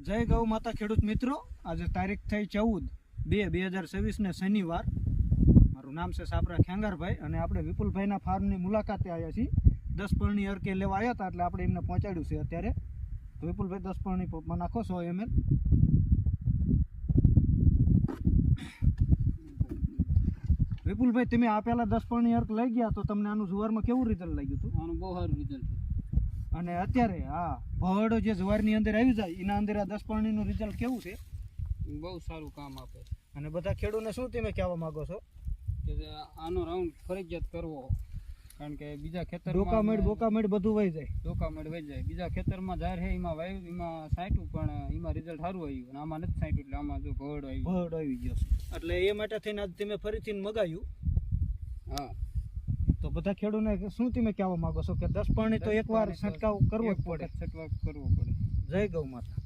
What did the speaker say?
જય ગૌ માતા ખેડૂત મિત્રો, આજે તારીખ થઈ 14/2/2024 ને શનિવાર. મારું નામ છે સાપરા ખેંગારભાઈ અને આપણે વિપુલભાઈના ફાર્મની મુલાકાતે આવ્યા છીએ. 10 પળની અરકે લેવા આવ્યા હતા એટલે આપણે એમને પહોંચાડ્યું છે અત્યારે. તો વિપુલભાઈ 10 પળની પંપમાં નાખો 100 ml. વિપુલભાઈ, તમે આ પહેલા 10 પળની અર્ક લઈ ગયા તો તમને આનું જુવારમાં કેવું રિઝલ્ટ લાગ્યું હતું? આનું બહુ સારું રિઝલ્ટ છે. અને અત્યારે આ ભળ જે જુવારની અંદર આવી જાય એના અંદર આ 10 પળનીનું રિઝલ્ટ કેવું છે? બહુ સારું કામ આપે. અને બધા ખેડૂતોને શું તમે કહેવા માંગો છો? કે આનો રાઉન્ડ ફરજિયાત કરવો, કારણ કે બીજા ખેતર બોકામેડ બધું વહી જાય, ડોકામેડ વહી જાય. બીજા ખેતરમાં જાહેર છે એમાં વાયુ એમાં સાંટ્યું પણ એમાં રિઝલ્ટ સારું આવ્યું અને આમાં નથી સાંટ્યું, એટલે આમાં જો ભળ આવી ગયો છે. એટલે એ માટે થઈને આજ તમે ફરીથી મગાવ્યું. હા, તો બધા ખેડૂતોને શું તમે કહેવા માંગો છો કે 10 પળની તો એકવાર છંટકાવ કરવો જ પડે? છંટકાવ કરવો પડે. જય ગૌ માતા.